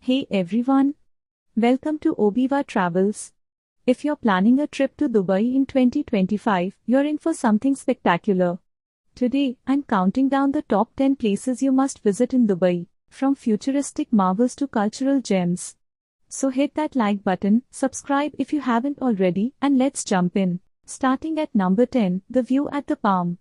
Hey everyone, welcome to Obiva Travels. If you're planning a trip to Dubai in 2025, you're in for something spectacular. Today, I'm counting down the top 10 places you must visit in Dubai, from futuristic marvels to cultural gems. So hit that like button, subscribe if you haven't already, and let's jump in. Starting at number 10, the view at the Palm.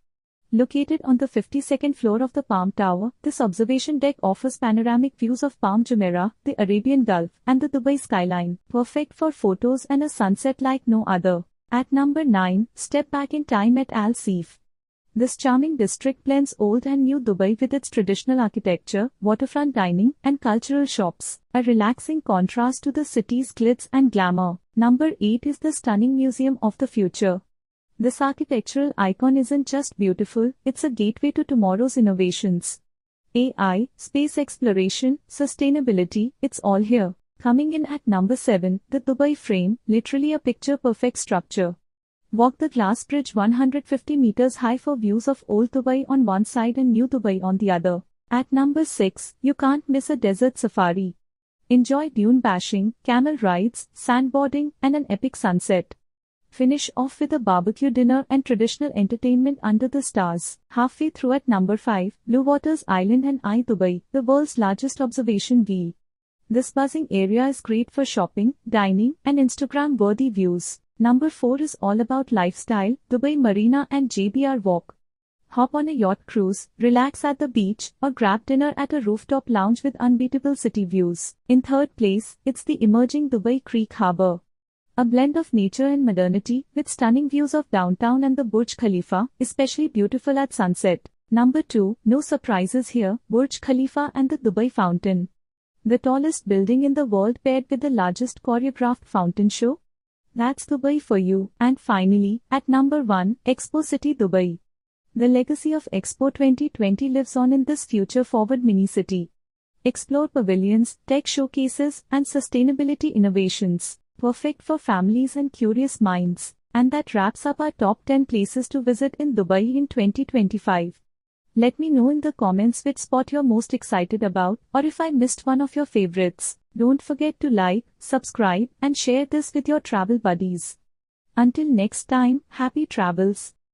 Located on the 52nd floor of the Palm Tower, this observation deck offers panoramic views of Palm Jumeirah, the Arabian Gulf, and the Dubai skyline, perfect for photos and a sunset like no other. At number 9, step back in time at Al Seef. This charming district blends old and new Dubai with its traditional architecture, waterfront dining, and cultural shops, a relaxing contrast to the city's glitz and glamour. Number 8 is the stunning Museum of the Future. This architectural icon isn't just beautiful, it's a gateway to tomorrow's innovations. AI, space exploration, sustainability, it's all here. Coming in at number 7, the Dubai Frame, literally a picture-perfect structure. Walk the glass bridge 150 meters high for views of Old Dubai on one side and New Dubai on the other. At number 6, you can't miss a desert safari. Enjoy dune bashing, camel rides, sandboarding, and an epic sunset. Finish off with a barbecue dinner and traditional entertainment under the stars. Halfway through at number 5, Blue Waters Island and I Dubai, the world's largest observation wheel. This buzzing area is great for shopping, dining, and Instagram-worthy views. Number 4 is all about lifestyle, Dubai Marina and JBR Walk. Hop on a yacht cruise, relax at the beach, or grab dinner at a rooftop lounge with unbeatable city views. In third place, it's the emerging Dubai Creek Harbour. A blend of nature and modernity, with stunning views of downtown and the Burj Khalifa, especially beautiful at sunset. Number 2, no surprises here, Burj Khalifa and the Dubai Fountain. The tallest building in the world paired with the largest choreographed fountain show? That's Dubai for you. And finally, at number 1, Expo City Dubai. The legacy of Expo 2020 lives on in this future-forward mini-city. Explore pavilions, tech showcases, and sustainability innovations. Perfect for families and curious minds. And that wraps up our top 10 places to visit in Dubai in 2025. Let me know in the comments which spot you're most excited about, or if I missed one of your favorites. Don't forget to like, subscribe, and share this with your travel buddies. Until next time, happy travels.